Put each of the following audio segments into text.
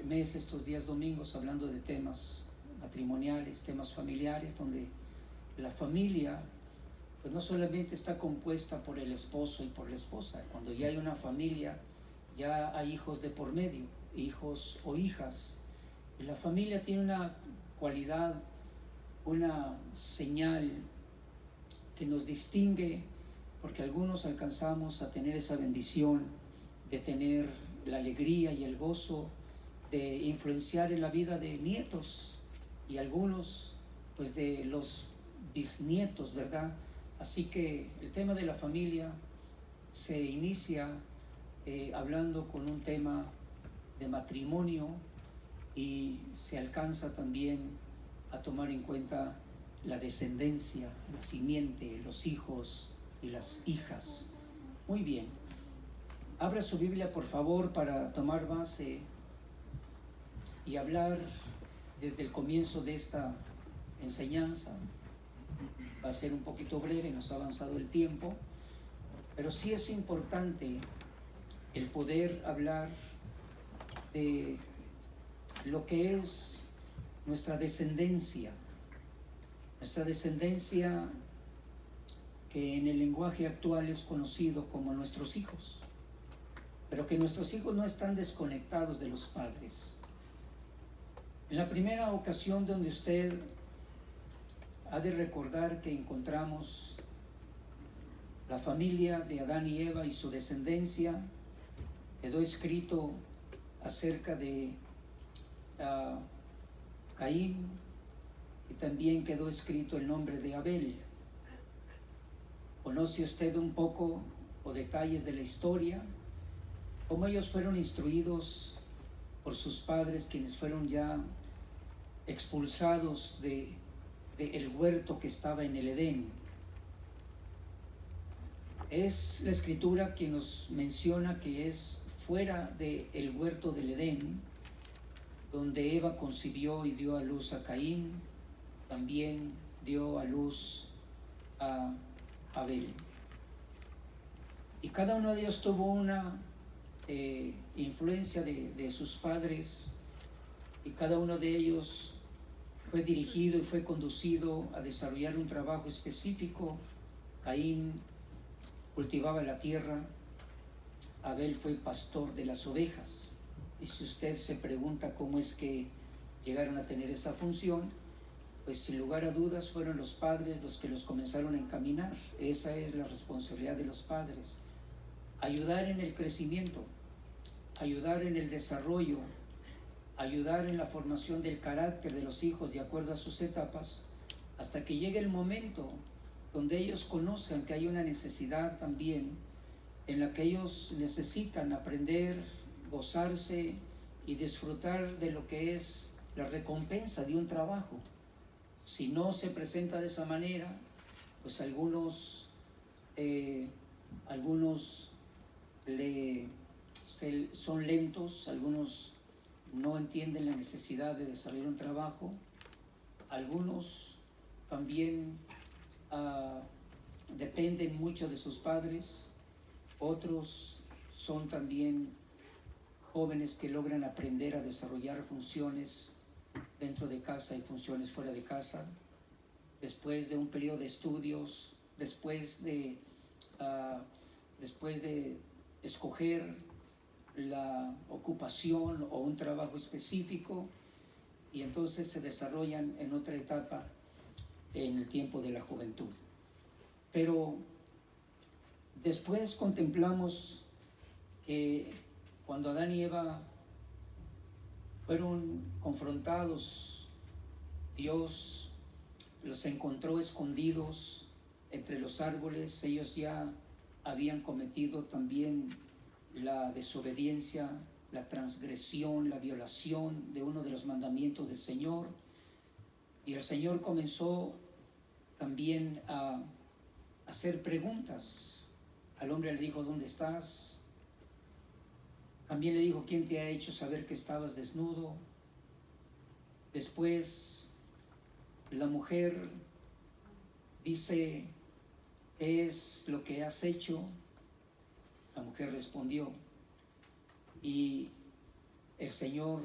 mes, estos días domingos, hablando de temas matrimoniales, temas familiares, donde la familia pues no solamente está compuesta por el esposo y por la esposa. Cuando ya hay una familia, ya hay hijos de por medio, hijos o hijas. Y la familia tiene una cualidad, una señal que nos distingue, porque algunos alcanzamos a tener esa bendición de tener la alegría y el gozo de influenciar en la vida de nietos, y algunos pues de los bisnietos, ¿verdad? Así que el tema de la familia se inicia hablando con un tema de matrimonio, y se alcanza también a tomar en cuenta la descendencia, la simiente, los hijos y las hijas. Muy bien. Abra su Biblia, por favor, para tomar base y hablar desde el comienzo de esta enseñanza. Va a ser un poquito breve, nos ha avanzado el tiempo, pero sí es importante el poder hablar de lo que es nuestra descendencia que en el lenguaje actual es conocido como nuestros hijos, pero que nuestros hijos no están desconectados de los padres. En la primera ocasión donde usted ha de recordar que encontramos la familia de Adán y Eva y su descendencia, quedó escrito acerca de Caín, y también quedó escrito el nombre de Abel. ¿Conoce usted un poco o detalles de la historia? Cómo ellos fueron instruidos por sus padres, quienes fueron ya expulsados de el huerto que estaba en el Edén. Es la Escritura quien nos menciona que es fuera del huerto del Edén donde Eva concibió y dio a luz a Caín, también dio a luz a Abel. Y cada uno de ellos tuvo una influencia de sus padres, y cada uno de ellos fue dirigido y fue conducido a desarrollar un trabajo específico. Caín cultivaba la tierra, Abel fue pastor de las ovejas. Y si usted se pregunta cómo es que llegaron a tener esa función, pues sin lugar a dudas fueron los padres los que los comenzaron a encaminar. Esa es la responsabilidad de los padres: ayudar en el crecimiento, ayudar en el desarrollo, ayudar en la formación del carácter de los hijos de acuerdo a sus etapas, hasta que llegue el momento donde ellos conozcan que hay una necesidad también en la que ellos necesitan aprender, gozarse y disfrutar de lo que es la recompensa de un trabajo. Si no se presenta de esa manera, pues algunos son lentos, algunos no entienden la necesidad de desarrollar un trabajo, algunos también dependen mucho de sus padres, otros son también jóvenes que logran aprender a desarrollar funciones dentro de casa y funciones fuera de casa, después de un periodo de estudios, después de escoger la ocupación o un trabajo específico, y entonces se desarrollan en otra etapa en el tiempo de la juventud. Pero después contemplamos que cuando Adán y Eva fueron confrontados, Dios los encontró escondidos entre los árboles. Ellos ya habían cometido también la desobediencia, la transgresión, la violación de uno de los mandamientos del Señor. Y el Señor comenzó también a hacer preguntas. Al hombre le dijo: ¿dónde estás? También le dijo: ¿quién te ha hecho saber que estabas desnudo? Después la mujer dice: ¿qué es lo que has hecho? La mujer respondió, y el Señor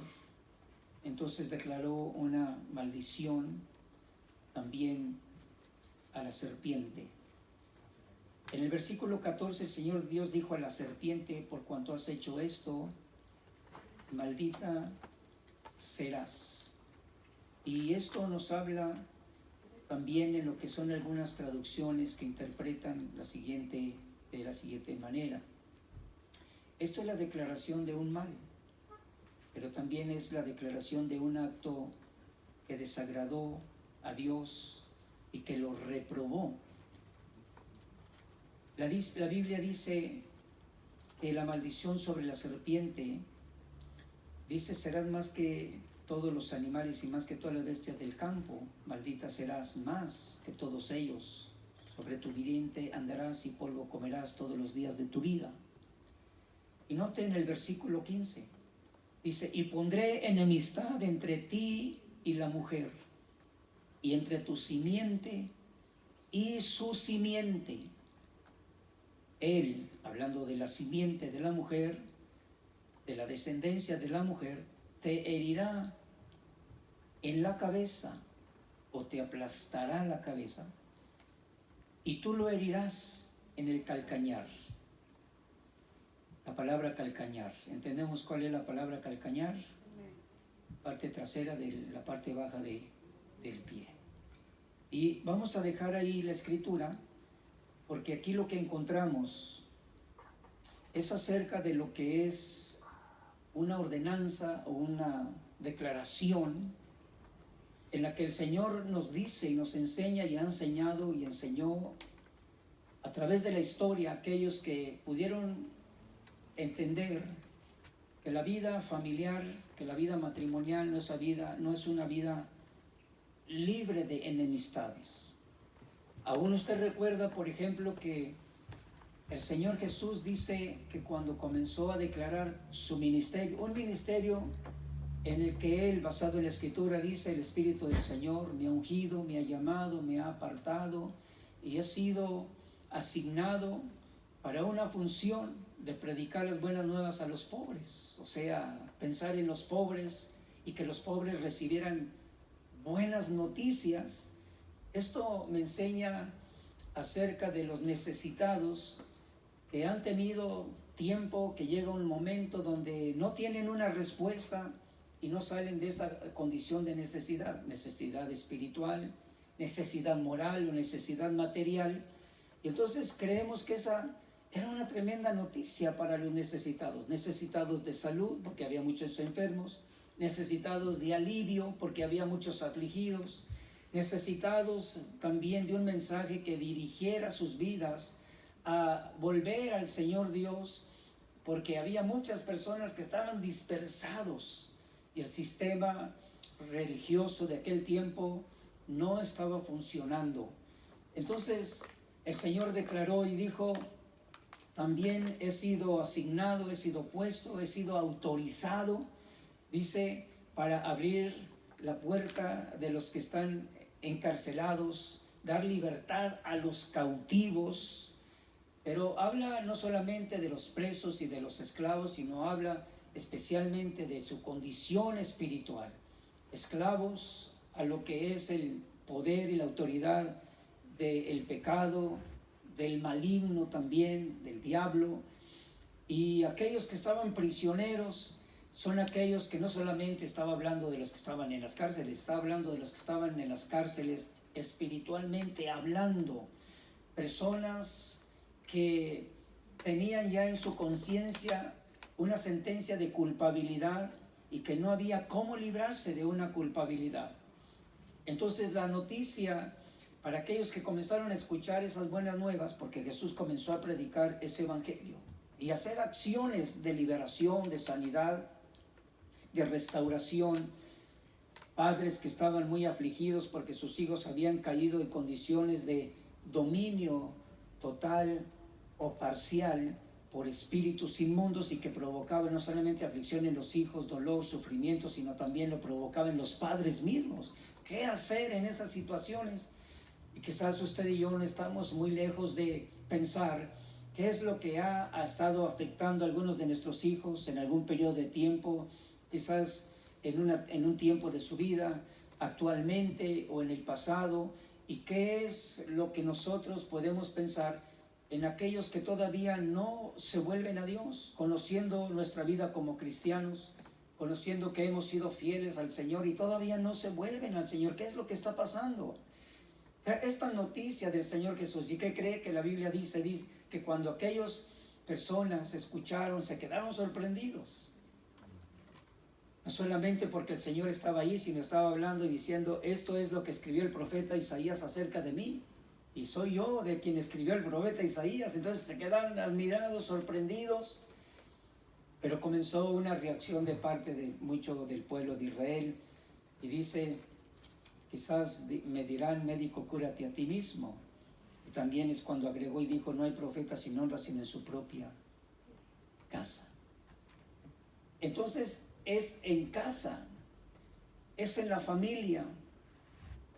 entonces declaró una maldición también a la serpiente. En el versículo 14 el Señor Dios dijo a la serpiente: por cuanto has hecho esto, maldita serás. Y esto nos habla también en lo que son algunas traducciones que interpretan de la siguiente manera. Esto es la declaración de un mal, pero también es la declaración de un acto que desagradó a Dios y que lo reprobó. La Biblia dice que la maldición sobre la serpiente, dice: serás más que todos los animales y más que todas las bestias del campo, maldita serás más que todos ellos, sobre tu vientre andarás y polvo comerás todos los días de tu vida. Y note en el versículo 15, dice: y pondré enemistad entre ti y la mujer, y entre tu simiente y su simiente. Él, hablando de la simiente de la mujer, de la descendencia de la mujer, te herirá en la cabeza o te aplastará la cabeza, y tú lo herirás en el calcañar. La palabra calcañar, ¿entendemos cuál es la palabra calcañar? Parte trasera de la parte baja del pie. Y vamos a dejar ahí la escritura, porque aquí lo que encontramos es acerca de lo que es una ordenanza o una declaración en la que el Señor nos dice y nos enseña y ha enseñado y enseñó a través de la historia a aquellos que pudieron entender que la vida familiar, que la vida matrimonial no es una vida libre de enemistades. Aún usted recuerda, por ejemplo, que el Señor Jesús dice que cuando comenzó a declarar su ministerio, un ministerio en el que Él, basado en la Escritura, dice: el Espíritu del Señor me ha ungido, me ha llamado, me ha apartado y he sido asignado para una función de predicar las buenas nuevas a los pobres, o sea, pensar en los pobres y que los pobres recibieran buenas noticias. Esto me enseña acerca de los necesitados que han tenido tiempo, que llega un momento donde no tienen una respuesta y no salen de esa condición de necesidad espiritual, necesidad moral o necesidad material. Y entonces creemos que esa era una tremenda noticia para los necesitados de salud, porque había muchos enfermos, necesitados de alivio, porque había muchos afligidos, necesitados también de un mensaje que dirigiera sus vidas a volver al Señor Dios, porque había muchas personas que estaban dispersados y el sistema religioso de aquel tiempo no estaba funcionando. Entonces el Señor declaró y dijo: también he sido asignado, he sido puesto, he sido autorizado, dice, para abrir la puerta de los que están encarcelados, dar libertad a los cautivos. Pero habla no solamente de los presos y de los esclavos, sino habla especialmente de su condición espiritual. Esclavos a lo que es el poder y la autoridad del pecado, del maligno también, del diablo. Y aquellos que estaban prisioneros son aquellos que no solamente estaba hablando de los que estaban en las cárceles, está hablando de los que estaban en las cárceles espiritualmente hablando. Personas que tenían ya en su conciencia una sentencia de culpabilidad y que no había cómo librarse de una culpabilidad. Entonces la noticia para aquellos que comenzaron a escuchar esas buenas nuevas, porque Jesús comenzó a predicar ese evangelio y hacer acciones de liberación, de sanidad, de restauración. Padres que estaban muy afligidos porque sus hijos habían caído en condiciones de dominio total o parcial por espíritus inmundos y que provocaban no solamente aflicción en los hijos, dolor, sufrimiento, sino también lo provocaban los padres mismos. ¿Qué hacer en esas situaciones? Y quizás usted y yo no estamos muy lejos de pensar qué es lo que ha estado afectando a algunos de nuestros hijos en algún periodo de tiempo. Quizás en un tiempo de su vida, actualmente o en el pasado, y qué es lo que nosotros podemos pensar en aquellos que todavía no se vuelven a Dios, conociendo nuestra vida como cristianos, conociendo que hemos sido fieles al Señor y todavía no se vuelven al Señor. ¿Qué es lo que está pasando? Esta noticia del Señor Jesús, ¿y qué cree que la Biblia dice? Dice que cuando aquellas personas escucharon, se quedaron sorprendidos. No solamente porque el Señor estaba ahí, sino estaba hablando y diciendo, esto es lo que escribió el profeta Isaías acerca de mí. Y soy yo de quien escribió el profeta Isaías. Entonces se quedaron admirados, sorprendidos. Pero comenzó una reacción de parte de mucho del pueblo de Israel. Y dice, quizás me dirán, médico, cúrate a ti mismo. Y también es cuando agregó y dijo, no hay profeta sin honra sino en su propia casa. Entonces es en casa, es en la familia,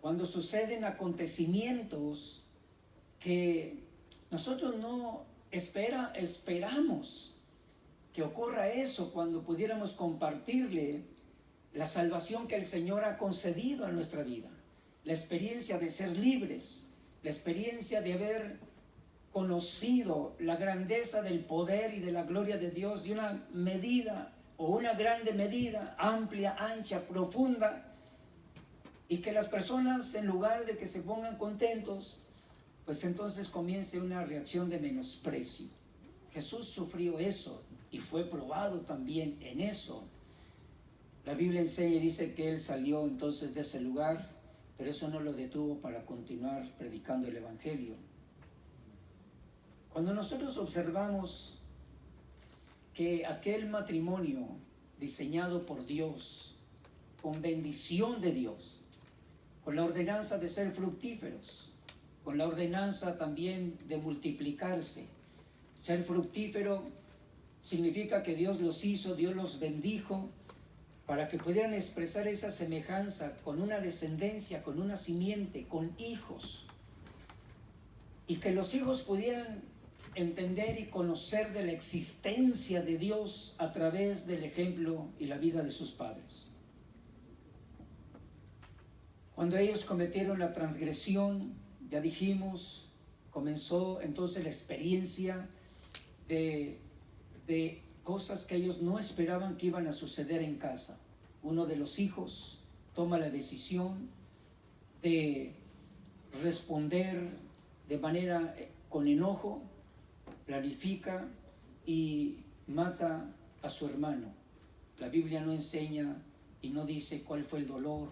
cuando suceden acontecimientos que nosotros no esperamos que ocurra eso, cuando pudiéramos compartirle la salvación que el Señor ha concedido a nuestra vida, la experiencia de ser libres, la experiencia de haber conocido la grandeza del poder y de la gloria de Dios de una medida o una grande medida, amplia, ancha, profunda, y que las personas, en lugar de que se pongan contentos, pues entonces comience una reacción de menosprecio. Jesús sufrió eso y fue probado también en eso. La Biblia enseña y dice que Él salió entonces de ese lugar, pero eso no lo detuvo para continuar predicando el Evangelio. Cuando nosotros observamos que aquel matrimonio diseñado por Dios, con bendición de Dios, con la ordenanza de ser fructíferos, con la ordenanza también de multiplicarse. Ser fructífero significa que Dios los hizo, Dios los bendijo, para que pudieran expresar esa semejanza con una descendencia, con una simiente, con hijos, y que los hijos pudieran entender y conocer de la existencia de Dios a través del ejemplo y la vida de sus padres. Cuando ellos cometieron la transgresión, ya dijimos, comenzó entonces la experiencia de cosas que ellos no esperaban que iban a suceder en casa. Uno de los hijos toma la decisión de responder de manera con enojo, planifica y mata a su hermano. La Biblia no enseña y no dice cuál fue el dolor,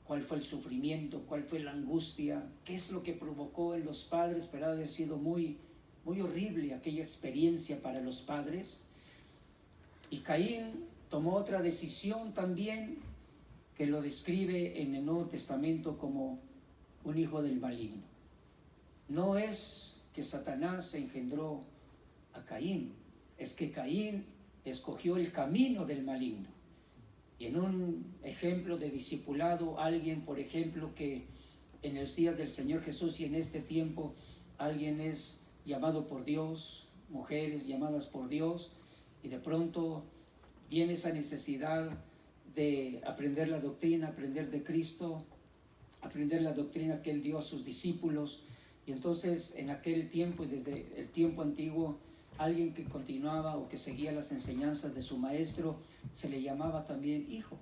cuál fue el sufrimiento, cuál fue la angustia, qué es lo que provocó en los padres, pero ha de haber sido muy horrible aquella experiencia para los padres. Y Caín tomó otra decisión también, que lo describe en el Nuevo Testamento como un hijo del maligno. No es que Satanás engendró a Caín, es que Caín escogió el camino del maligno. Y en un ejemplo de discipulado, alguien, por ejemplo, que en los días del Señor Jesús y en este tiempo, alguien es llamado por Dios, mujeres llamadas por Dios, y de pronto viene esa necesidad de aprender la doctrina, aprender de Cristo, aprender la doctrina que Él dio a sus discípulos. Y entonces en aquel tiempo y desde el tiempo antiguo, alguien que continuaba o que seguía las enseñanzas de su maestro se le llamaba también hijo,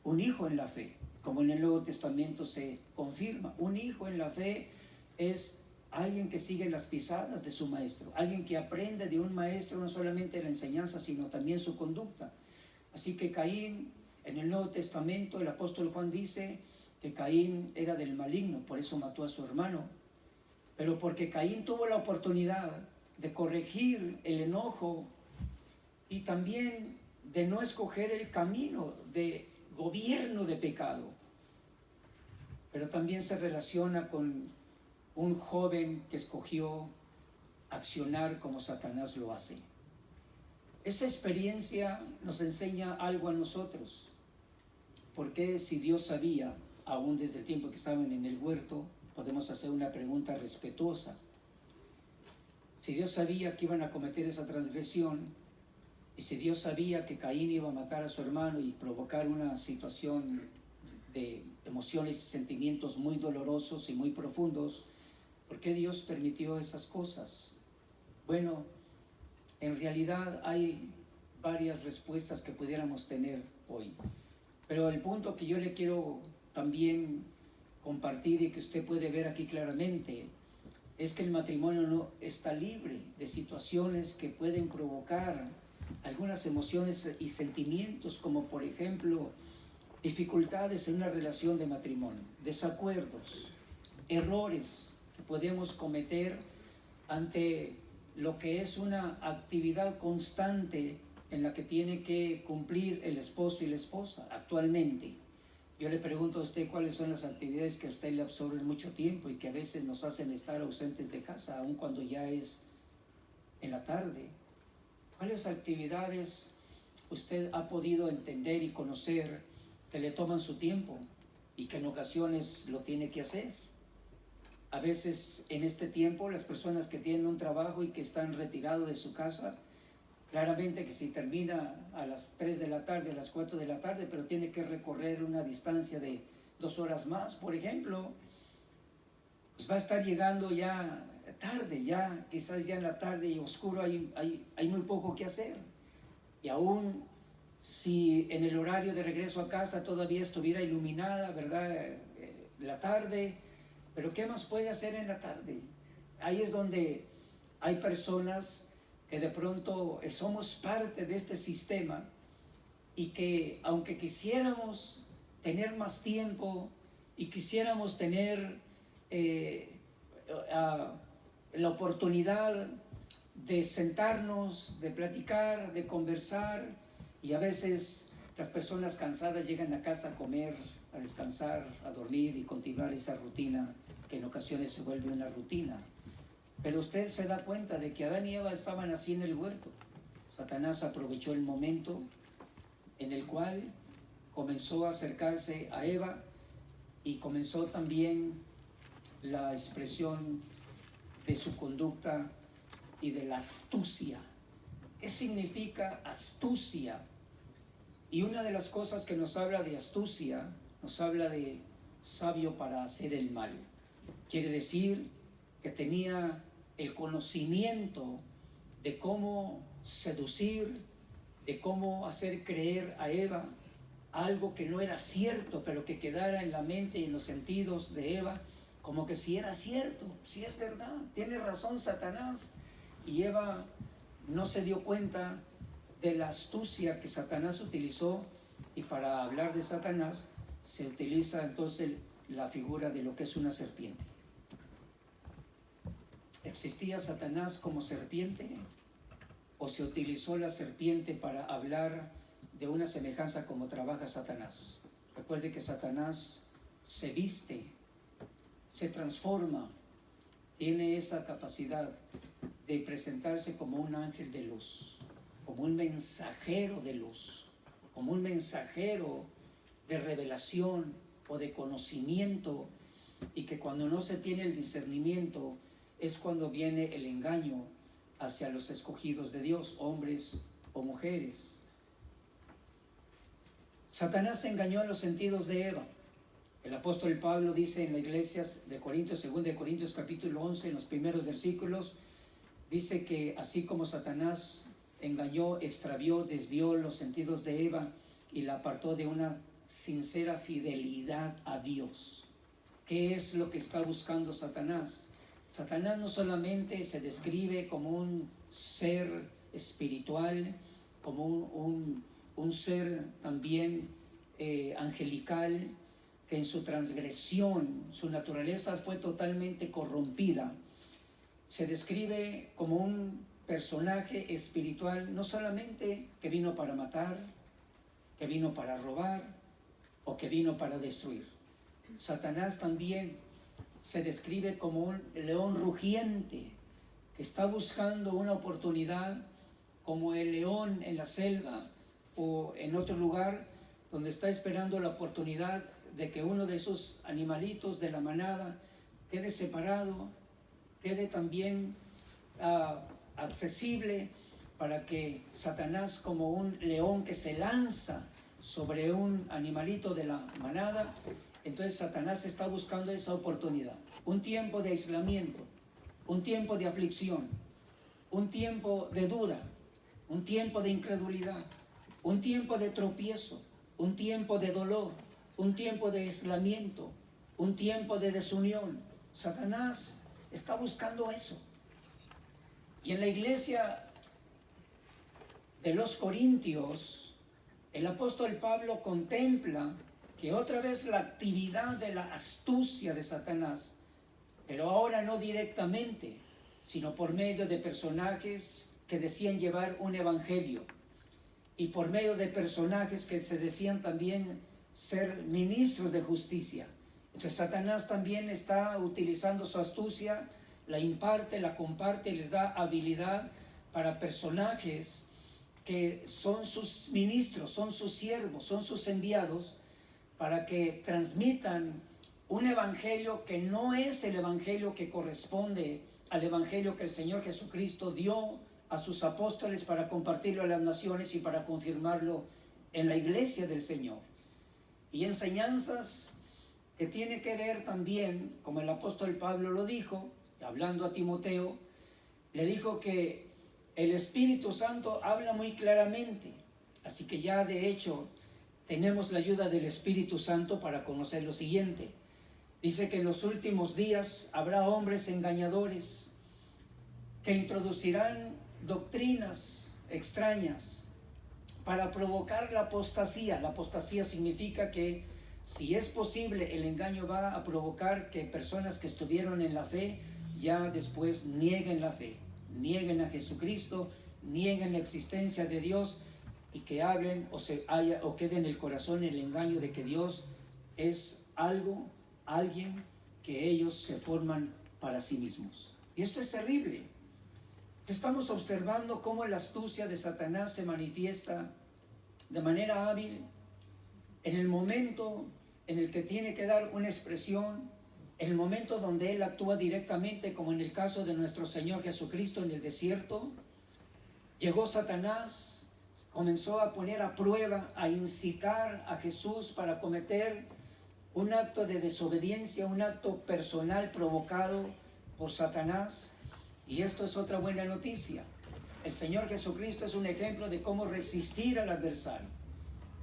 un hijo en la fe, como en el Nuevo Testamento se confirma. Un hijo en la fe es alguien que sigue las pisadas de su maestro, alguien que aprende de un maestro no solamente la enseñanza sino también su conducta. Así que Caín, en el Nuevo Testamento el apóstol Juan dice que Caín era del maligno, por eso mató a su hermano, pero porque Caín tuvo la oportunidad de corregir el enojo y también de no escoger el camino de gobierno de pecado. Pero también se relaciona con un joven que escogió accionar como Satanás lo hace. Esa experiencia nos enseña algo a nosotros, porque si Dios sabía, aún desde el tiempo que estaban en el huerto, podemos hacer una pregunta respetuosa. Si Dios sabía que iban a cometer esa transgresión, Y si Dios sabía que Caín iba a matar a su hermano y provocar una situación de emociones y sentimientos muy dolorosos y muy profundos, ¿por qué Dios permitió esas cosas? Bueno, en realidad hay varias respuestas que pudiéramos tener hoy. Pero el punto que yo le quiero también compartir y que usted puede ver aquí claramente es que el matrimonio no está libre de situaciones que pueden provocar algunas emociones y sentimientos, como por ejemplo dificultades en una relación de matrimonio, desacuerdos, errores que podemos cometer ante lo que es una actividad constante en la que tiene que cumplir el esposo y la esposa actualmente. Yo le pregunto a usted cuáles son las actividades que a usted le absorben mucho tiempo y que a veces nos hacen estar ausentes de casa, aun cuando ya es en la tarde. ¿Cuáles actividades usted ha podido entender y conocer que le toman su tiempo y que en ocasiones lo tiene que hacer? A veces en este tiempo las personas que tienen un trabajo y que están retirados de su casa, claramente que si termina a las 3 de la tarde, a las 4 de la tarde, pero tiene que recorrer una distancia de 2 horas más, por ejemplo, pues va a estar llegando ya tarde, ya quizás ya en la tarde y oscuro hay muy poco que hacer. Y aún si en el horario de regreso a casa todavía estuviera iluminada, ¿verdad? La tarde, pero ¿qué más puede hacer en la tarde? Ahí es donde hay personas que de pronto somos parte de este sistema y que aunque quisiéramos tener más tiempo y quisiéramos tener la oportunidad de sentarnos, de platicar, de conversar, y a veces las personas cansadas llegan a casa a comer, a descansar, a dormir y continuar esa rutina que en ocasiones se vuelve una rutina. Pero usted se da cuenta de que Adán y Eva estaban así en el huerto. Satanás aprovechó el momento en el cual comenzó a acercarse a Eva y comenzó también la expresión de su conducta y de la astucia. ¿Qué significa astucia? Y una de las cosas que nos habla de astucia, nos habla de sabio para hacer el mal. Quiere decir que tenía el conocimiento de cómo seducir, de cómo hacer creer a Eva algo que no era cierto, pero que quedara en la mente y en los sentidos de Eva, como que si era cierto, si es verdad, tiene razón Satanás. Y Eva no se dio cuenta de la astucia que Satanás utilizó, y para hablar de Satanás se utiliza entonces la figura de lo que es una serpiente. ¿Existía Satanás como serpiente o se utilizó la serpiente para hablar de una semejanza como trabaja Satanás? Recuerde que Satanás se viste, se transforma, tiene esa capacidad de presentarse como un ángel de luz, como un mensajero de luz, como un mensajero de revelación o de conocimiento, y que cuando no se tiene el discernimiento es cuando viene el engaño hacia los escogidos de Dios, hombres o mujeres. Satanás engañó a los sentidos de Eva. El apóstol Pablo dice en la iglesia de Corintios, 2 de Corintios capítulo 11, en los primeros versículos, dice que así como Satanás engañó, extravió, desvió los sentidos de Eva y la apartó de una sincera fidelidad a Dios. ¿Qué es lo que está buscando Satanás? Satanás no solamente se describe como un ser espiritual, como un ser también angelical, que en su transgresión, su naturaleza fue totalmente corrompida. Se describe como un personaje espiritual, no solamente que vino para matar, que vino para robar o que vino para destruir. Satanás también se describe como un león rugiente que está buscando una oportunidad, como el león en la selva o en otro lugar donde está esperando la oportunidad de que uno de esos animalitos de la manada quede separado, quede también accesible para que Satanás, como un león que se lanza sobre un animalito de la manada, entonces Satanás está buscando esa oportunidad. Un tiempo de aislamiento, un tiempo de aflicción, un tiempo de duda, un tiempo de incredulidad, un tiempo de tropiezo, un tiempo de dolor, un tiempo de aislamiento, un tiempo de desunión. Satanás está buscando eso. Y en la iglesia de los Corintios, el apóstol Pablo contempla que otra vez la actividad de la astucia de Satanás, pero ahora no directamente, sino por medio de personajes que decían llevar un evangelio y por medio de personajes que se decían también ser ministros de justicia. Entonces Satanás también está utilizando su astucia, la imparte, la comparte, les da habilidad para personajes que son sus ministros, son sus siervos, son sus enviados, para que transmitan un evangelio que no es el evangelio que corresponde al evangelio que el Señor Jesucristo dio a sus apóstoles para compartirlo a las naciones y para confirmarlo en la iglesia del Señor. Y enseñanzas que tiene que ver también, como el apóstol Pablo lo dijo, hablando a Timoteo, le dijo que el Espíritu Santo habla muy claramente, así que ya de hecho tenemos la ayuda del Espíritu Santo para conocer lo siguiente. Dice que en los últimos días habrá hombres engañadores que introducirán doctrinas extrañas para provocar la apostasía. La apostasía significa que, si es posible, el engaño va a provocar que personas que estuvieron en la fe ya después nieguen la fe, nieguen a Jesucristo, nieguen la existencia de Dios y que hablen o quede en el corazón el engaño de que Dios es algo, alguien que ellos se forman para sí mismos. Y esto es terrible. Estamos observando cómo la astucia de Satanás se manifiesta de manera hábil en el momento en el que tiene que dar una expresión, en el momento donde él actúa directamente, como en el caso de nuestro Señor Jesucristo en el desierto. Llegó Satanás, comenzó a poner a prueba, a incitar a Jesús para cometer un acto de desobediencia, un acto personal provocado por Satanás. Y esto es otra buena noticia. El Señor Jesucristo es un ejemplo de cómo resistir al adversario.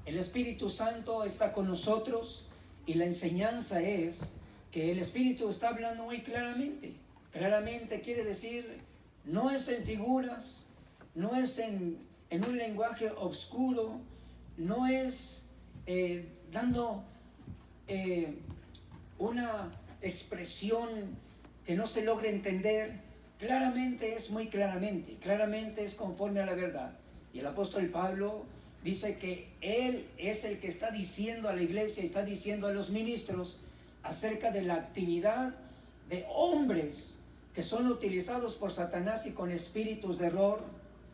El Espíritu Santo está con nosotros y la enseñanza es que el Espíritu está hablando muy claramente. Claramente quiere decir, no es en figuras, no es en un lenguaje oscuro, no es dando una expresión que no se logre entender. Claramente es muy claramente es conforme a la verdad. Y el apóstol Pablo dice que él es el que está diciendo a la iglesia, está diciendo a los ministros acerca de la actividad de hombres que son utilizados por Satanás y con espíritus de error,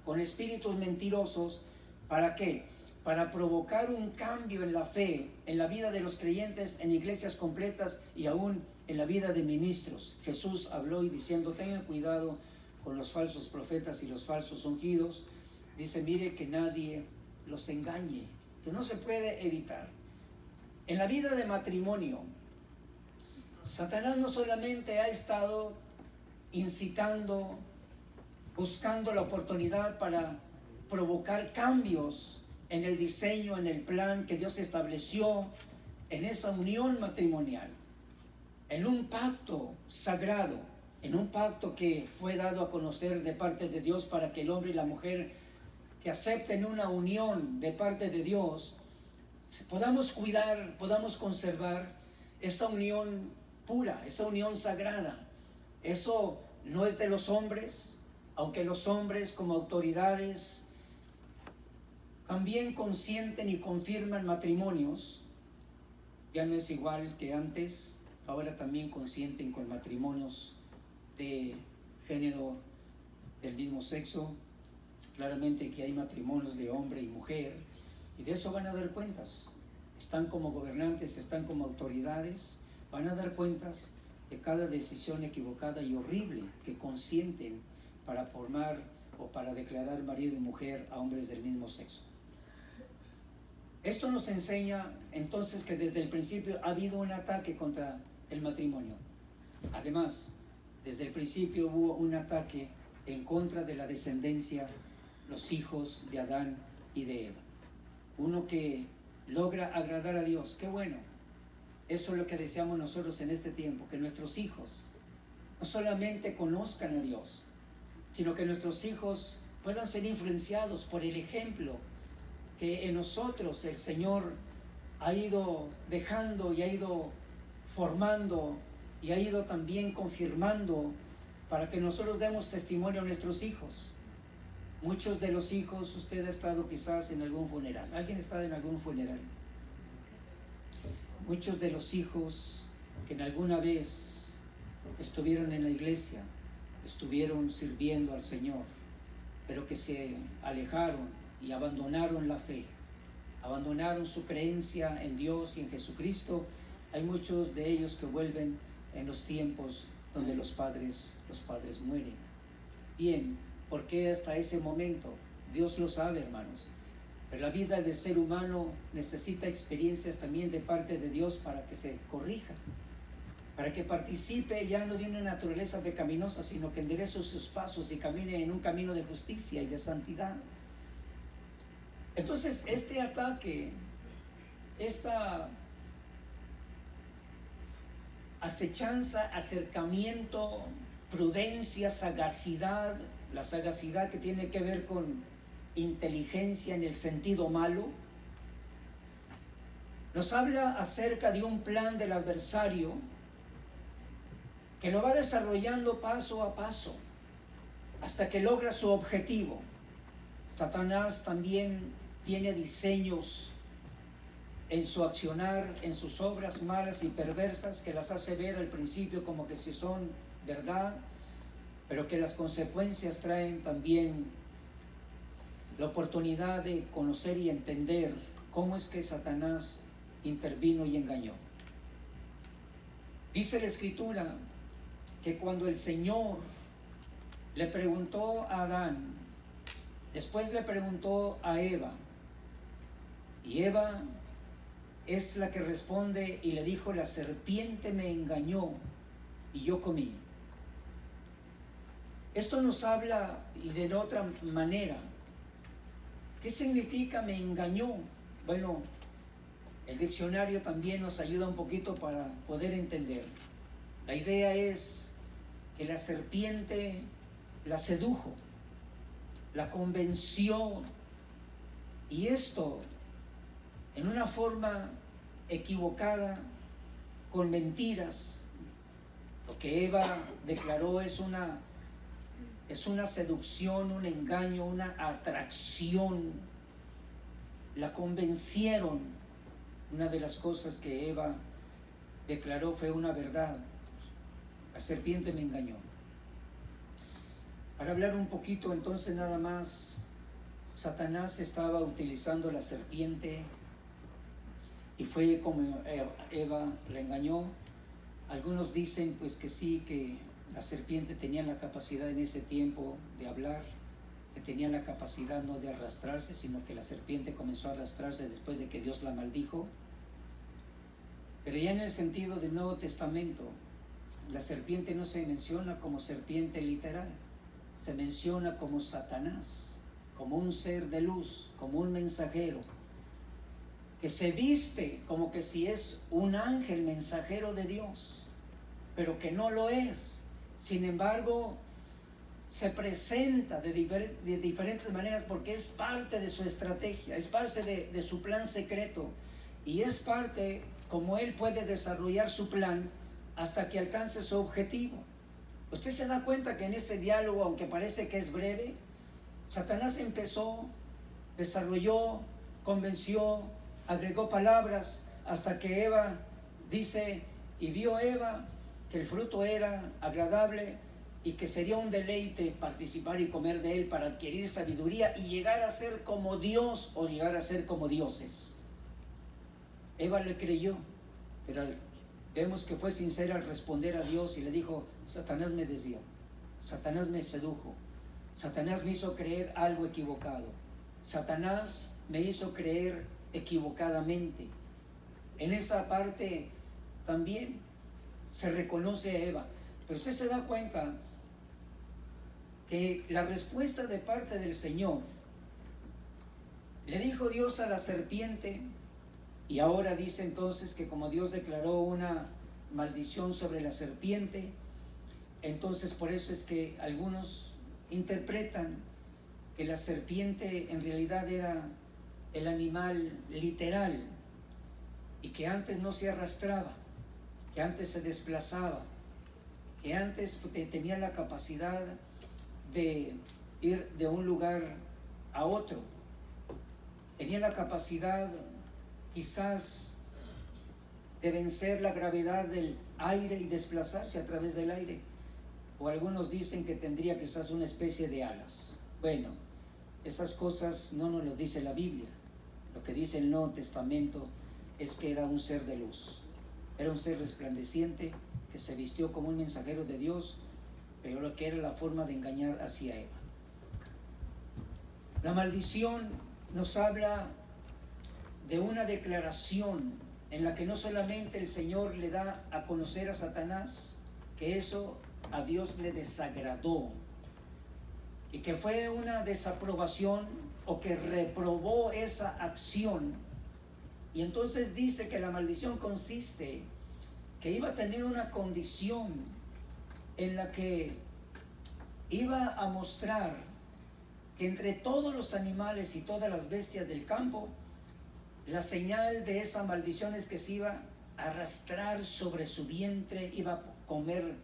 con espíritus mentirosos. ¿Para qué? Para provocar un cambio en la fe, en la vida de los creyentes, en iglesias completas y aún en la vida de ministros. Jesús habló y diciendo, tengan cuidado con los falsos profetas y los falsos ungidos. Dice, mire que nadie los engañe, que no se puede evitar. En la vida de matrimonio, Satanás no solamente ha estado incitando, buscando la oportunidad para provocar cambios en el diseño, en el plan que Dios estableció en esa unión matrimonial, en un pacto sagrado, en un pacto que fue dado a conocer de parte de Dios para que el hombre y la mujer que acepten una unión de parte de Dios, podamos cuidar, podamos conservar esa unión pura, esa unión sagrada. Eso no es de los hombres, aunque los hombres como autoridades también consienten y confirman matrimonios. Ya no es igual que antes, ahora también consienten con matrimonios de género del mismo sexo. Claramente que hay matrimonios de hombre y mujer, y de eso van a dar cuentas. Están como gobernantes, están como autoridades, van a dar cuentas de cada decisión equivocada y horrible que consienten para formar o para declarar marido y mujer a hombres del mismo sexo. Esto nos enseña entonces que desde el principio ha habido un ataque contra el matrimonio. Además, desde el principio hubo un ataque en contra de la descendencia, los hijos de Adán y de Eva. Uno que logra agradar a Dios, qué bueno. Eso es lo que deseamos nosotros en este tiempo, que nuestros hijos no solamente conozcan a Dios, sino que nuestros hijos puedan ser influenciados por el ejemplo que en nosotros el Señor ha ido dejando y ha ido formando y ha ido también confirmando para que nosotros demos testimonio a nuestros hijos. Muchos de los hijos, usted ha estado quizás en algún funeral. ¿Alguien ha estado en algún funeral? Muchos de los hijos que en alguna vez estuvieron en la iglesia, estuvieron sirviendo al Señor, pero que se alejaron y abandonaron la fe, abandonaron su creencia en Dios y en Jesucristo. Hay muchos de ellos que vuelven en los tiempos donde los padres mueren. Bien, ¿por qué hasta ese momento? Dios lo sabe, hermanos. Pero la vida del ser humano necesita experiencias también de parte de Dios para que se corrija, para que participe ya no de una naturaleza pecaminosa, sino que enderece sus pasos y camine en un camino de justicia y de santidad. Entonces, este ataque, esta acechanza, acercamiento, prudencia, sagacidad, la sagacidad que tiene que ver con inteligencia en el sentido malo, nos habla acerca de un plan del adversario que lo va desarrollando paso a paso hasta que logra su objetivo. Satanás también tiene diseños en su accionar, en sus obras malas y perversas, que las hace ver al principio como que si son verdad, pero que las consecuencias traen también la oportunidad de conocer y entender cómo es que Satanás intervino y engañó. Dice la Escritura que cuando el Señor le preguntó a Adán, después le preguntó a Eva, y Eva es la que responde y le dijo: la serpiente me engañó y yo comí. Esto nos habla, y de otra manera, ¿qué significa me engañó? Bueno, el diccionario también nos ayuda un poquito para poder entender. La idea es que la serpiente la sedujo, la convenció, y esto en una forma equivocada, con mentiras. Lo que Eva declaró es una seducción, un engaño, una atracción. La convencieron. Una de las cosas que Eva declaró fue una verdad: la serpiente me engañó. Para hablar un poquito entonces nada más, Satanás estaba utilizando la serpiente y fue como Eva la engañó. Algunos dicen pues que sí, que la serpiente tenía la capacidad en ese tiempo de hablar, que tenía la capacidad no de arrastrarse, sino que la serpiente comenzó a arrastrarse después de que Dios la maldijo. Pero ya en el sentido del Nuevo Testamento, la serpiente no se menciona como serpiente literal, se menciona como Satanás, como un ser de luz, como un mensajero, que se viste como que si es un ángel mensajero de Dios, pero que no lo es. Sin embargo, se presenta de diferentes maneras porque es parte de su estrategia, es parte de su plan secreto, y es parte como él puede desarrollar su plan hasta que alcance su objetivo. Usted se da cuenta que en ese diálogo, aunque parece que es breve, Satanás empezó, desarrolló, convenció, agregó palabras, hasta que Eva dice: y vio Eva que el fruto era agradable y que sería un deleite participar y comer de él para adquirir sabiduría y llegar a ser como Dios o llegar a ser como dioses. Eva le creyó, pero vemos que fue sincera al responder a Dios y le dijo: Satanás me desvió, Satanás me sedujo, Satanás me hizo creer algo equivocado. Satanás me hizo creer equivocadamente. En esa parte también se reconoce a Eva. Pero usted se da cuenta que la respuesta de parte del Señor, le dijo Dios a la serpiente, y ahora dice entonces que como Dios declaró una maldición sobre la serpiente, entonces por eso es que algunos interpretan que la serpiente en realidad era el animal literal y que antes no se arrastraba, que antes se desplazaba, que antes tenía la capacidad de ir de un lugar a otro, tenía la capacidad quizás de vencer la gravedad del aire y desplazarse a través del aire, o algunos dicen que tendría quizás una especie de alas. Bueno, esas cosas no nos lo dice la Biblia. Lo que dice el Nuevo Testamento es que era un ser de luz, era un ser resplandeciente que se vistió como un mensajero de Dios, pero lo que era la forma de engañar hacia Eva. La maldición nos habla de una declaración en la que no solamente el Señor le da a conocer a Satanás que eso a Dios le desagradó y que fue una desaprobación o que reprobó esa acción, y entonces dice que la maldición consiste que iba a tener una condición en la que iba a mostrar que entre todos los animales y todas las bestias del campo, la señal de esa maldición es que se iba a arrastrar sobre su vientre, iba a comer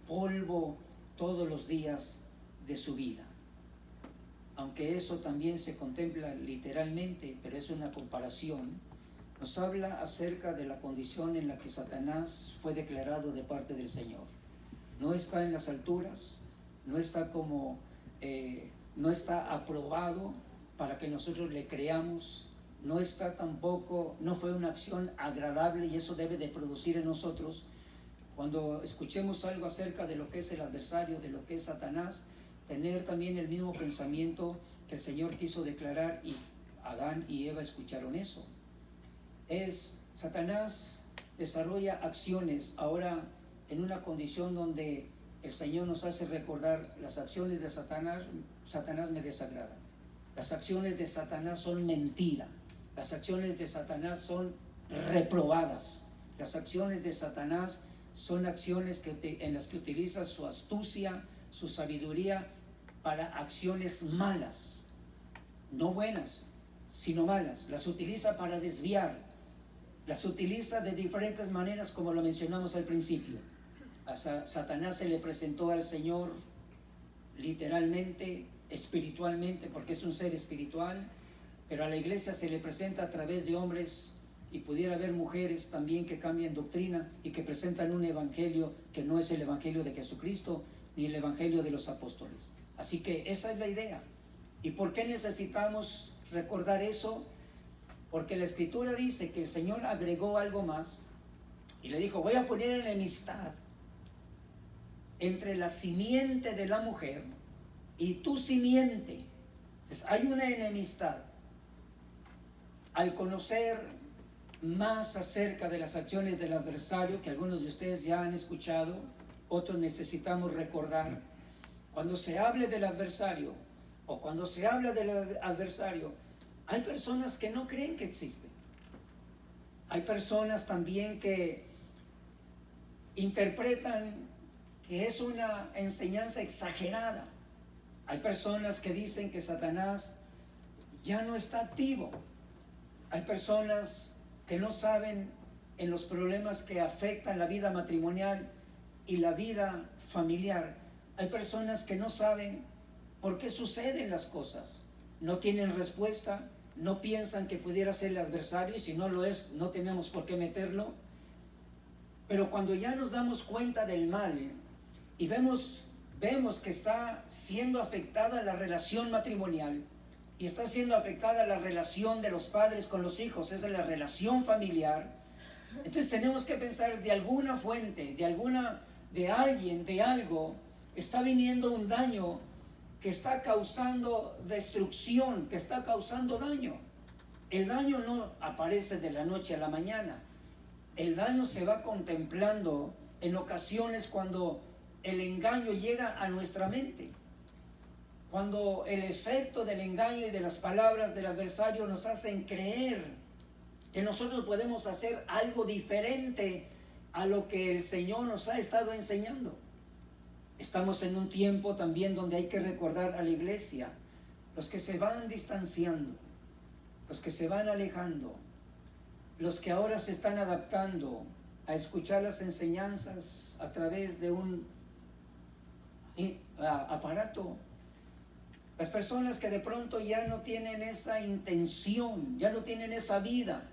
polvo todos los días de su vida. Aunque eso también se contempla literalmente, pero es una comparación, nos habla acerca de la condición en la que Satanás fue declarado de parte del Señor. No está en las alturas, no está no está aprobado para que nosotros le creamos, no está tampoco, no fue una acción agradable, y eso debe de producir en nosotros, cuando escuchemos algo acerca de lo que es el adversario, de lo que es Satanás, tener también el mismo pensamiento que el Señor quiso declarar, y Adán y Eva escucharon eso. Satanás desarrolla acciones ahora en una condición donde el Señor nos hace recordar las acciones de Satanás. Satanás me desagrada. Las acciones de Satanás son mentira. Las acciones de Satanás son reprobadas. Las acciones de Satanás son acciones en las que utiliza su astucia, su sabiduría para acciones malas, no buenas, sino malas. Las utiliza para desviar, las utiliza de diferentes maneras, como lo mencionamos al principio. A Satanás se le presentó al Señor literalmente, espiritualmente, porque es un ser espiritual, pero a la iglesia se le presenta a través de hombres, y pudiera haber mujeres también que cambian doctrina y que presentan un evangelio que no es el evangelio de Jesucristo ni el evangelio de los apóstoles. Así que esa es la idea. ¿Y por qué necesitamos recordar eso? Porque la Escritura dice que el Señor agregó algo más y le dijo: voy a poner enemistad entre la simiente de la mujer y tu simiente. Entonces, hay una enemistad. Al conocer más acerca de las acciones del adversario, que algunos de ustedes ya han escuchado, otros necesitamos recordar, cuando se hable del adversario o cuando se habla del adversario, hay personas que no creen que existe. Hay personas también que interpretan que es una enseñanza exagerada. Hay personas que dicen que Satanás ya no está activo. Hay personas que no saben en los problemas que afectan la vida matrimonial y la vida familiar. Hay personas que no saben por qué suceden las cosas. No tienen respuesta, no piensan que pudiera ser el adversario, y si no lo es, no tenemos por qué meterlo. Pero cuando ya nos damos cuenta del mal y vemos que está siendo afectada la relación matrimonial, y está siendo afectada la relación de los padres con los hijos, esa es la relación familiar, entonces tenemos que pensar, de alguna fuente, de alguien, de algo, está viniendo un daño que está causando destrucción, que está causando daño. El daño no aparece de la noche a la mañana. El daño se va contemplando en ocasiones cuando el engaño llega a nuestra mente. Cuando el efecto del engaño y de las palabras del adversario nos hacen creer que nosotros podemos hacer algo diferente a lo que el Señor nos ha estado enseñando. Estamos en un tiempo también donde hay que recordar a la iglesia, los que se van distanciando, los que se van alejando, los que ahora se están adaptando a escuchar las enseñanzas a través de un aparato. Las personas que de pronto ya no tienen esa intención, ya no tienen esa vida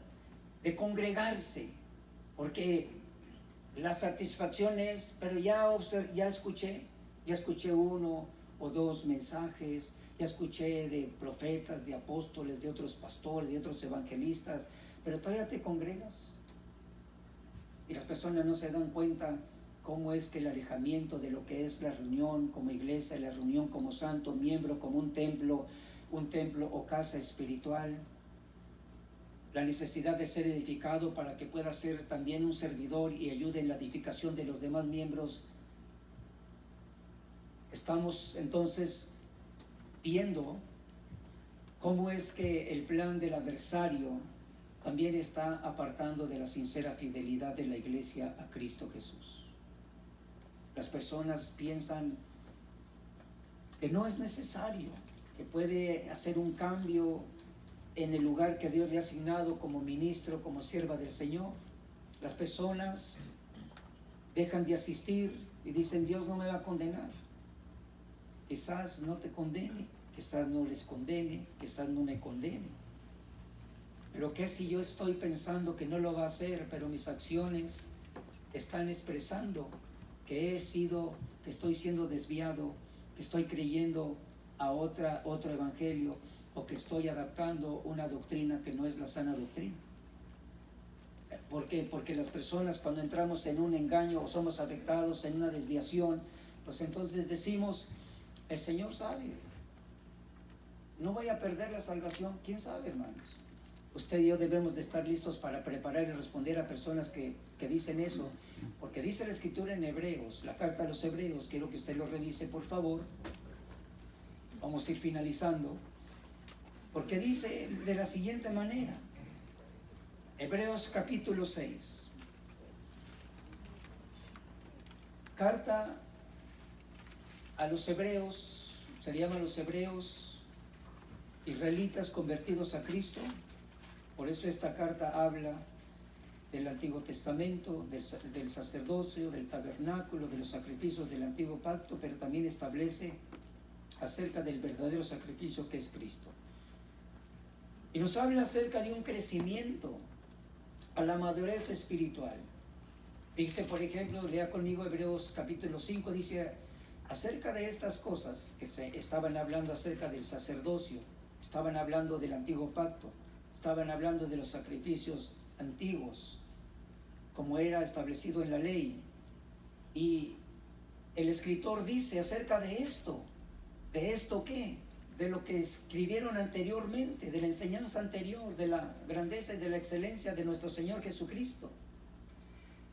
de congregarse, porque la satisfacción es, pero ya escuché 1 o 2 mensajes, ya escuché de profetas, de apóstoles, de otros pastores, de otros evangelistas, pero todavía te congregas. Y las personas no se dan cuenta cómo es que el alejamiento de lo que es la reunión como iglesia, la reunión como santo miembro, como un templo o casa espiritual, la necesidad de ser edificado para que pueda ser también un servidor y ayude en la edificación de los demás miembros. Estamos entonces viendo cómo es que el plan del adversario también está apartando de la sincera fidelidad de la iglesia a Cristo Jesús. Las personas piensan que no es necesario, que puede hacer un cambio en el lugar que Dios le ha asignado como ministro, como sierva del Señor. Las personas dejan de asistir y dicen, Dios no me va a condenar. Quizás no te condene, quizás no les condene, quizás no me condene. Pero ¿qué si yo estoy pensando que no lo va a hacer, pero mis acciones están expresando que estoy siendo desviado, que estoy creyendo a otro evangelio, o que estoy adaptando una doctrina que no es la sana doctrina? ¿Por qué? Porque las personas, cuando entramos en un engaño o somos afectados en una desviación, pues entonces decimos, el Señor sabe, no voy a perder la salvación. ¿Quién sabe, hermanos? Usted y yo debemos de estar listos para preparar y responder a personas que dicen eso, porque dice la Escritura en Hebreos, la carta a los Hebreos, quiero que usted lo revise por favor, vamos a ir finalizando, porque dice de la siguiente manera, Hebreos capítulo 6, carta a los hebreos, se le llama a los hebreos israelitas convertidos a Cristo. Por eso esta carta habla del Antiguo Testamento, del sacerdocio, del tabernáculo, de los sacrificios del Antiguo Pacto, pero también establece acerca del verdadero sacrificio que es Cristo. Y nos habla acerca de un crecimiento a la madurez espiritual. Dice, por ejemplo, lea conmigo Hebreos capítulo 5, dice, acerca de estas cosas que se estaban hablando acerca del sacerdocio, estaban hablando del Antiguo Pacto, estaban hablando de los sacrificios antiguos, como era establecido en la ley. Y el escritor dice acerca de esto ¿qué? De lo que escribieron anteriormente, de la enseñanza anterior, de la grandeza y de la excelencia de nuestro Señor Jesucristo.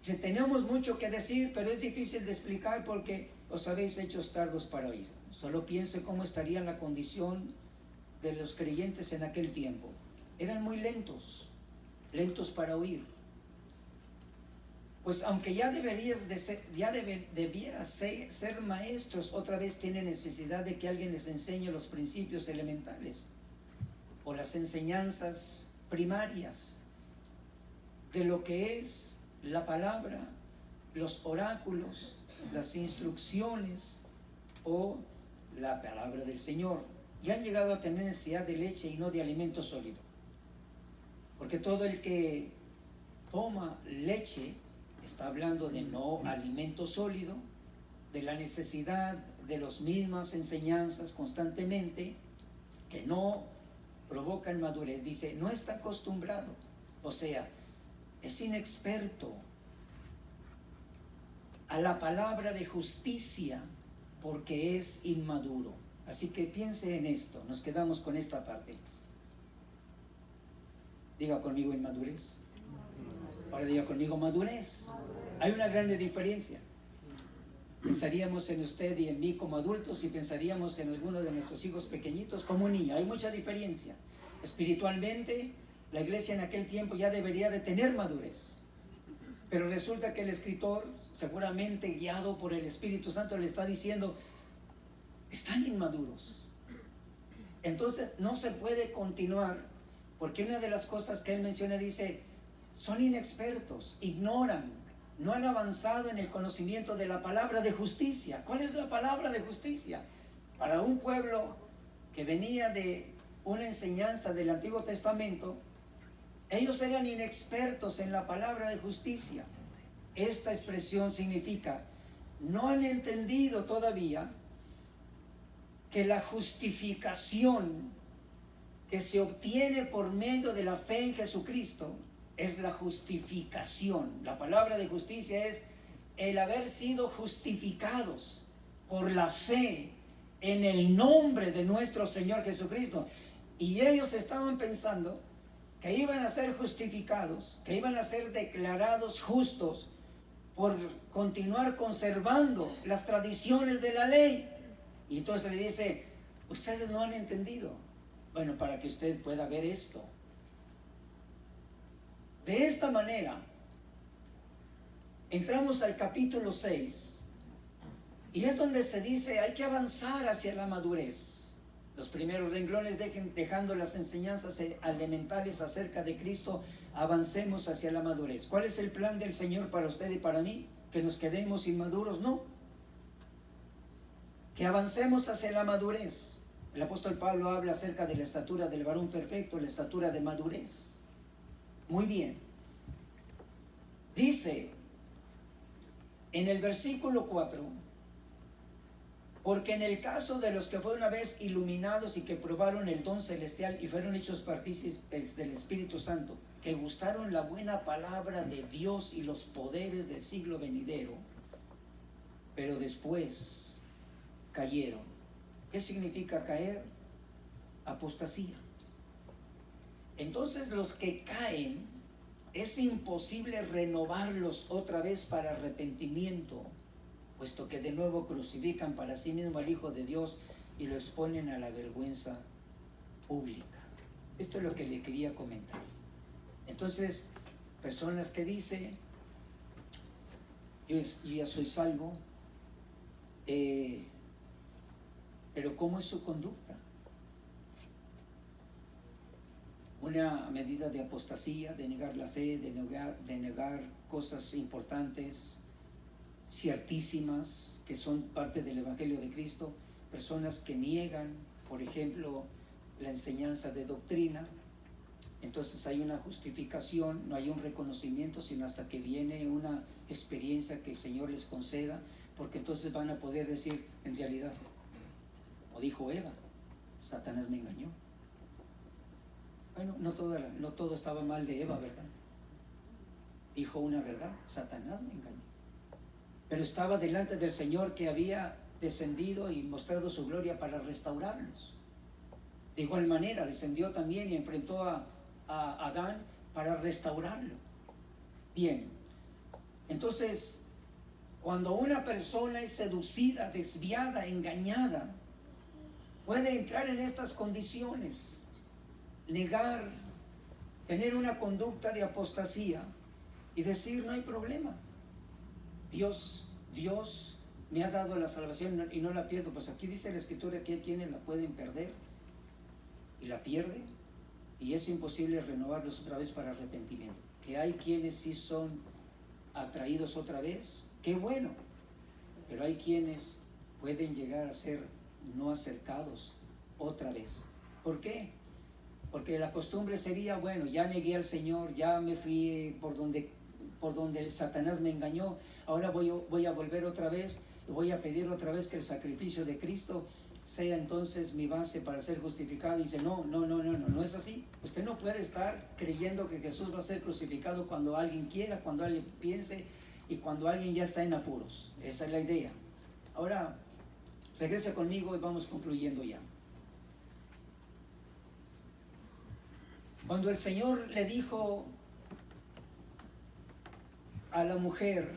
Dice, tenemos mucho que decir, pero es difícil de explicar porque os habéis hecho tardos para oír. Solo piense cómo estaría la condición de los creyentes en aquel tiempo. Eran muy lentos para oír. Pues aunque ya debieras ser maestros, otra vez tienen necesidad de que alguien les enseñe los principios elementales o las enseñanzas primarias de lo que es la palabra, los oráculos, las instrucciones o la palabra del Señor. Y han llegado a tener necesidad de leche y no de alimento sólido. Porque todo el que toma leche está hablando de no alimento sólido, de la necesidad de las mismas enseñanzas constantemente que no provocan madurez. Dice, no está acostumbrado, o sea, es inexperto a la palabra de justicia porque es inmaduro. Así que piense en esto, nos quedamos con esta parte. Diga conmigo inmadurez. Ahora diga conmigo madurez. Hay una grande diferencia. Pensaríamos en usted y en mí como adultos y pensaríamos en alguno de nuestros hijos pequeñitos como un niño. Hay mucha diferencia. Espiritualmente, la iglesia en aquel tiempo ya debería de tener madurez. Pero resulta que el escritor, seguramente guiado por el Espíritu Santo, le está diciendo, están inmaduros. Entonces no se puede continuar, porque una de las cosas que él menciona dice, son inexpertos, ignoran, no han avanzado en el conocimiento de la palabra de justicia. ¿Cuál es la palabra de justicia? Para un pueblo que venía de una enseñanza del Antiguo Testamento, ellos eran inexpertos en la palabra de justicia. Esta expresión significa, no han entendido todavía que la justificación que se obtiene por medio de la fe en Jesucristo es la justificación. La palabra de justicia es el haber sido justificados por la fe en el nombre de nuestro Señor Jesucristo. Y ellos estaban pensando que iban a ser justificados, que iban a ser declarados justos por continuar conservando las tradiciones de la ley. Y entonces le dice, ustedes no han entendido. Bueno, para que usted pueda ver esto. De esta manera, entramos al capítulo 6, y es donde se dice, hay que avanzar hacia la madurez. Los primeros renglones dejando las enseñanzas elementales acerca de Cristo, avancemos hacia la madurez. ¿Cuál es el plan del Señor para usted y para mí? ¿Que nos quedemos inmaduros? No. Que avancemos hacia la madurez. El apóstol Pablo habla acerca de la estatura del varón perfecto, la estatura de madurez. Muy bien. Dice en el versículo 4, porque en el caso de los que fueron una vez iluminados y que probaron el don celestial y fueron hechos partícipes del Espíritu Santo, que gustaron la buena palabra de Dios y los poderes del siglo venidero, pero después cayeron. ¿Qué significa caer? Apostasía. Entonces los que caen, es imposible renovarlos otra vez para arrepentimiento, puesto que de nuevo crucifican para sí mismo al Hijo de Dios y lo exponen a la vergüenza pública. Esto es lo que le quería comentar. Entonces, personas que dicen, yo ya soy salvo, pero ¿cómo es su conducta? Una medida de apostasía, de negar la fe, de negar cosas importantes, ciertísimas, que son parte del Evangelio de Cristo. Personas que niegan, por ejemplo, la enseñanza de doctrina. Entonces hay una justificación, no hay un reconocimiento, sino hasta que viene una experiencia que el Señor les conceda, porque entonces van a poder decir, en realidad, como dijo Eva, Satanás me engañó. Bueno, no todo estaba mal de Eva, ¿verdad? Dijo una verdad, Satanás me engañó. Pero estaba delante del Señor que había descendido y mostrado su gloria para restaurarlos. De igual manera, descendió también y enfrentó a Adán para restaurarlo. Bien, entonces, cuando una persona es seducida, desviada, engañada, puede entrar en estas condiciones. Negar, tener una conducta de apostasía y decir no hay problema. Dios me ha dado la salvación y no la pierdo. Pues aquí dice la Escritura que hay quienes la pueden perder y la pierden y es imposible renovarlos otra vez para arrepentimiento. Que hay quienes sí son atraídos otra vez, qué bueno, pero hay quienes pueden llegar a ser no acercados otra vez. ¿Por qué? Porque la costumbre sería, bueno, ya negué al Señor, ya me fui por donde el Satanás me engañó, ahora voy a volver otra vez y voy a pedir otra vez que el sacrificio de Cristo sea entonces mi base para ser justificado. Y dice, no es así. Usted no puede estar creyendo que Jesús va a ser crucificado cuando alguien quiera, cuando alguien piense y cuando alguien ya está en apuros. Esa es la idea. Ahora, Regresa conmigo y vamos concluyendo ya. Cuando el Señor le dijo a la mujer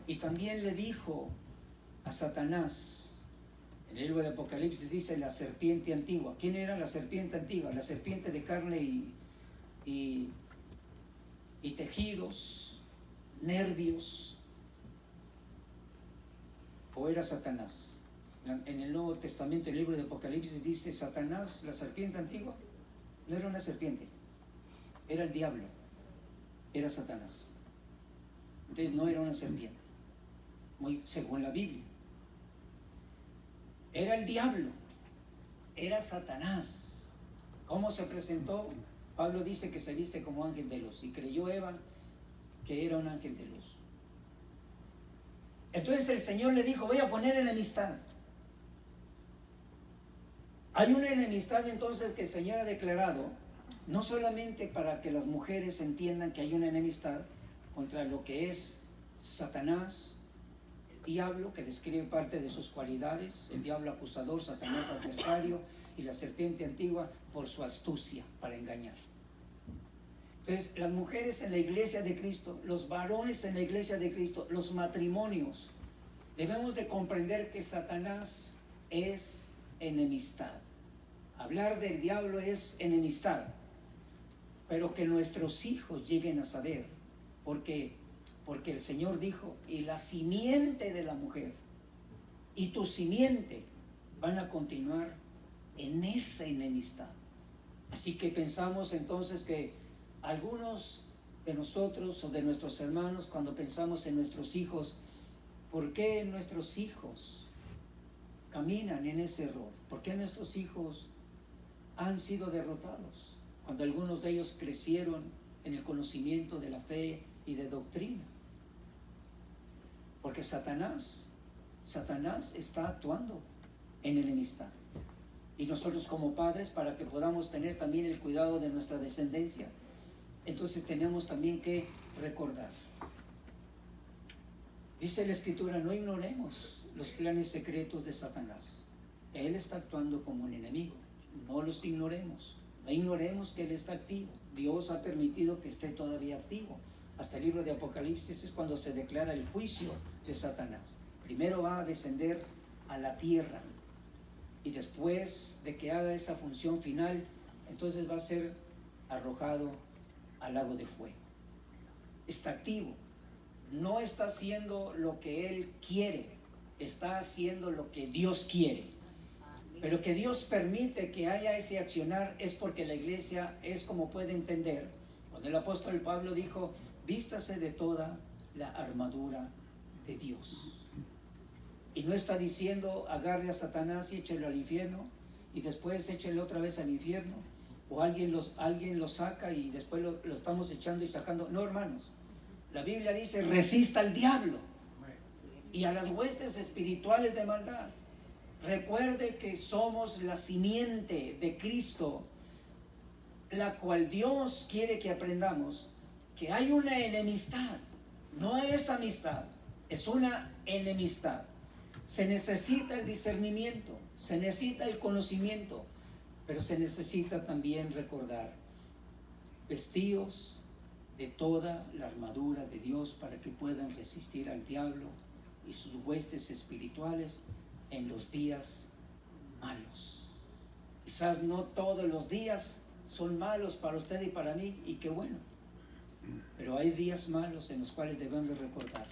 y también le dijo a Satanás, en el libro de Apocalipsis dice la serpiente antigua. ¿Quién era la serpiente antigua? La serpiente de carne y tejidos, nervios, ¿o era Satanás? En el Nuevo Testamento, el libro de Apocalipsis dice Satanás, la serpiente antigua. No era una serpiente, era el diablo, era Satanás. Entonces no era una serpiente, según la Biblia. Era el diablo, era Satanás. ¿Cómo se presentó? Pablo dice que se viste como ángel de luz, y creyó Eva que era un ángel de luz. Entonces el Señor le dijo, voy a poner enemistad. Hay una enemistad entonces que el Señor ha declarado, no solamente para que las mujeres entiendan que hay una enemistad contra lo que es Satanás, el diablo, que describe parte de sus cualidades, el diablo acusador, Satanás adversario, y la serpiente antigua por su astucia para engañar. Entonces, las mujeres en la iglesia de Cristo, los varones en la iglesia de Cristo, los matrimonios, debemos de comprender que Satanás es enemistad. Hablar del diablo es enemistad, pero que nuestros hijos lleguen a saber, porque el Señor dijo, y la simiente de la mujer y tu simiente van a continuar en esa enemistad. Así que pensamos entonces que algunos de nosotros o de nuestros hermanos, cuando pensamos en nuestros hijos, ¿por qué nuestros hijos caminan en ese error? ¿Por qué nuestros hijos han sido derrotados? Cuando algunos de ellos crecieron en el conocimiento de la fe y de doctrina. Porque Satanás está actuando en enemistad. Y nosotros como padres, para que podamos tener también el cuidado de nuestra descendencia, entonces tenemos también que recordar. Dice la Escritura, no ignoremos los planes secretos de Satanás. Él está actuando como un enemigo. No los ignoremos. No ignoremos que Él está activo. Dios ha permitido que esté todavía activo. Hasta el libro de Apocalipsis es cuando se declara el juicio de Satanás. Primero va a descender a la tierra, y después de que haga esa función final, entonces va a ser arrojado al lago de fuego. Está activo. No está haciendo lo que Él quiere, está haciendo lo que Dios quiere. Pero que Dios permite que haya ese accionar es porque la iglesia es como puede entender. Cuando el apóstol Pablo dijo, vístase de toda la armadura de Dios. Y no está diciendo, agarre a Satanás y échelo al infierno, y después échelo otra vez al infierno, o alguien lo saca y después lo estamos echando y sacando. No, hermanos. La Biblia dice, resista al diablo y a las huestes espirituales de maldad. Recuerde que somos la simiente de Cristo, la cual Dios quiere que aprendamos que hay una enemistad. No es amistad, es una enemistad. Se necesita el discernimiento, se necesita el conocimiento, pero se necesita también recordar, vestíos de toda la armadura de Dios para que puedan resistir al diablo y sus huestes espirituales en los días malos. Quizás no todos los días son malos para usted y para mí, y qué bueno, pero hay días malos en los cuales debemos de recordar,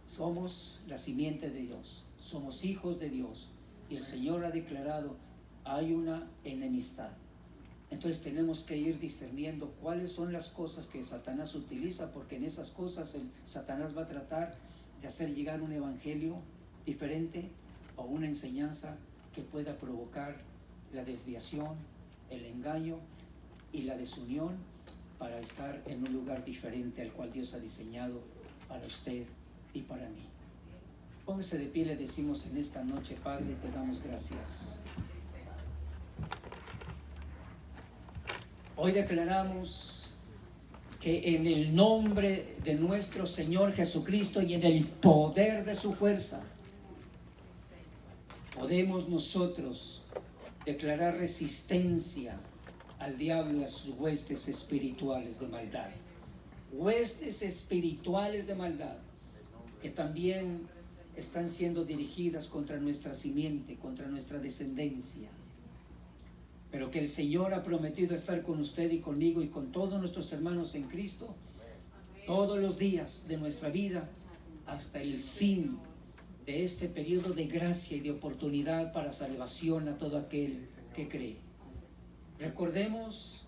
somos la simiente de Dios, somos hijos de Dios, y el Señor ha declarado, hay una enemistad. Entonces tenemos que ir discerniendo cuáles son las cosas que Satanás utiliza, porque en esas cosas Satanás va a tratar de hacer llegar un evangelio diferente o una enseñanza que pueda provocar la desviación, el engaño y la desunión para estar en un lugar diferente al cual Dios ha diseñado para usted y para mí. Póngase de pie, le decimos en esta noche, Padre, te damos gracias. Hoy declaramos que en el nombre de nuestro Señor Jesucristo y en el poder de su fuerza, podemos nosotros declarar resistencia al diablo y a sus huestes espirituales de maldad. Huestes espirituales de maldad que también están siendo dirigidas contra nuestra simiente, contra nuestra descendencia. Pero que el Señor ha prometido estar con usted y conmigo y con todos nuestros hermanos en Cristo todos los días de nuestra vida hasta el fin de este periodo de gracia y de oportunidad para salvación a todo aquel que cree. Recordemos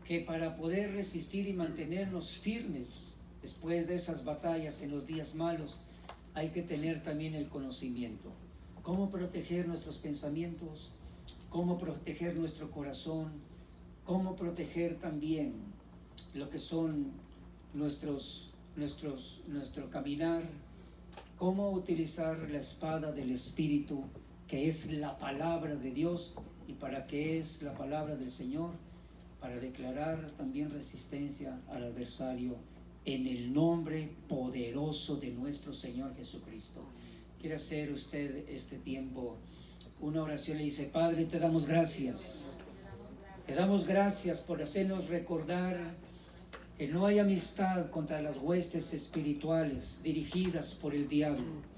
que para poder resistir y mantenernos firmes después de esas batallas en los días malos, hay que tener también el conocimiento. Cómo proteger nuestros pensamientos, cómo proteger nuestro corazón, cómo proteger también lo que son nuestro caminar, cómo utilizar la espada del Espíritu, que es la palabra de Dios. ¿Y para qué es la palabra del Señor? Para declarar también resistencia al adversario en el nombre poderoso de nuestro Señor Jesucristo. Quiere hacer usted este tiempo una oración, le dice: Padre, te damos gracias. Te damos gracias por hacernos recordar que no hay amistad contra las huestes espirituales dirigidas por el diablo.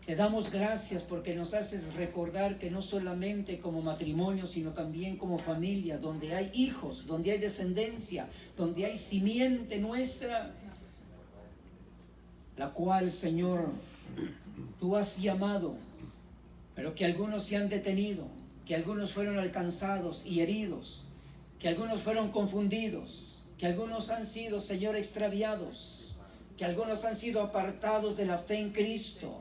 Te damos gracias porque nos haces recordar que no solamente como matrimonio, sino también como familia, donde hay hijos, donde hay descendencia, donde hay simiente nuestra, la cual, Señor, tú has llamado, pero que algunos se han detenido, que algunos fueron alcanzados y heridos, que algunos fueron confundidos, que algunos han sido, Señor, extraviados, que algunos han sido apartados de la fe en Cristo.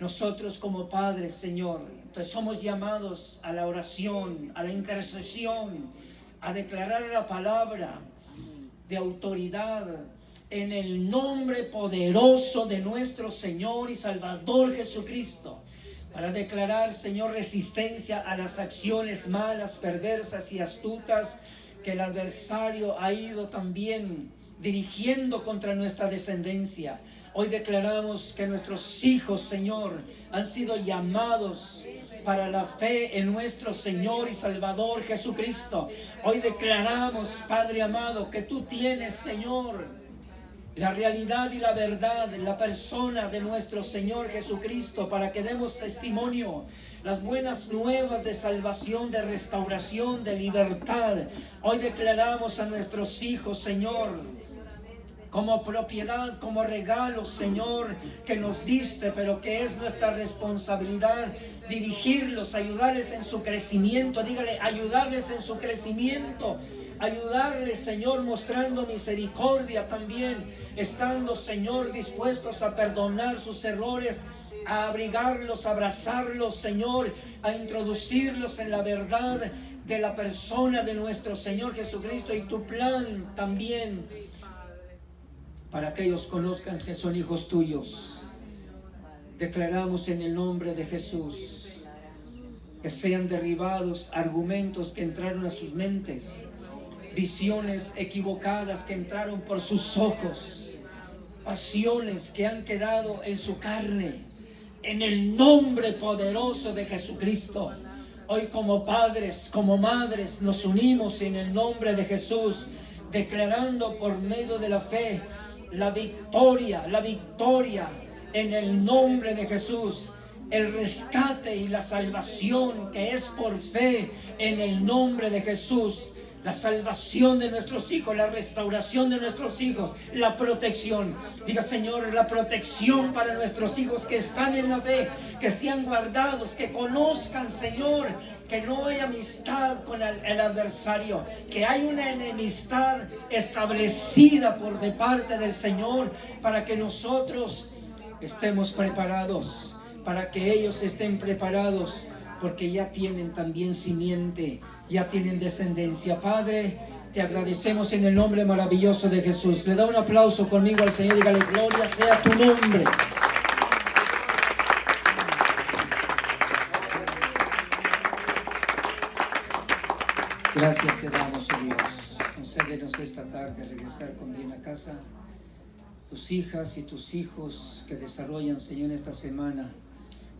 Nosotros como padres, Señor, entonces somos llamados a la oración, a la intercesión, a declarar la palabra de autoridad en el nombre poderoso de nuestro Señor y Salvador Jesucristo, para declarar, Señor, resistencia a las acciones malas, perversas y astutas que el adversario ha ido también dirigiendo contra nuestra descendencia. Hoy declaramos que nuestros hijos, Señor, han sido llamados para la fe en nuestro Señor y Salvador Jesucristo. Hoy declaramos, Padre amado, que tú tienes, Señor, la realidad y la verdad, la persona de nuestro Señor Jesucristo, para que demos testimonio, las buenas nuevas de salvación, de restauración, de libertad. Hoy declaramos a nuestros hijos, Señor, como propiedad, como regalo, Señor, que nos diste, pero que es nuestra responsabilidad dirigirlos, ayudarles en su crecimiento. Dígale, ayudarles en su crecimiento, ayudarles, Señor, mostrando misericordia también, estando, Señor, dispuestos a perdonar sus errores, a abrigarlos, a abrazarlos, Señor, a introducirlos en la verdad de la persona de nuestro Señor Jesucristo y tu plan también, para que ellos conozcan que son hijos tuyos. Declaramos en el nombre de Jesús que sean derribados argumentos que entraron a sus mentes, visiones equivocadas que entraron por sus ojos, pasiones que han quedado en su carne. En el nombre poderoso de Jesucristo, hoy como padres, como madres, nos unimos en el nombre de Jesús, declarando por medio de la fe la victoria en el nombre de Jesús, el rescate y la salvación que es por fe en el nombre de Jesús, la salvación de nuestros hijos, la restauración de nuestros hijos, la protección. Diga, Señor, la protección para nuestros hijos que están en la fe, que sean guardados, que conozcan, Señor, que no hay amistad con el adversario, que hay una enemistad establecida por de parte del Señor, para que nosotros estemos preparados, para que ellos estén preparados, porque ya tienen también simiente, ya tienen descendencia. Padre, te agradecemos en el nombre maravilloso de Jesús. Le da un aplauso conmigo al Señor, dígale, gloria sea tu nombre. Gracias te damos, oh Dios. Concédenos esta tarde regresar con bien a casa. Tus hijas y tus hijos que desarrollan, Señor, esta semana,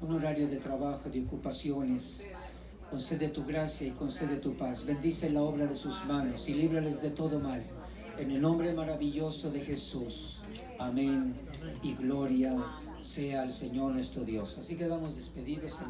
un horario de trabajo, de ocupaciones. Concede tu gracia y concede tu paz. Bendice la obra de sus manos y líbrales de todo mal. En el nombre maravilloso de Jesús. Amén. Y gloria sea al Señor nuestro Dios. Así quedamos despedidos, hermanos.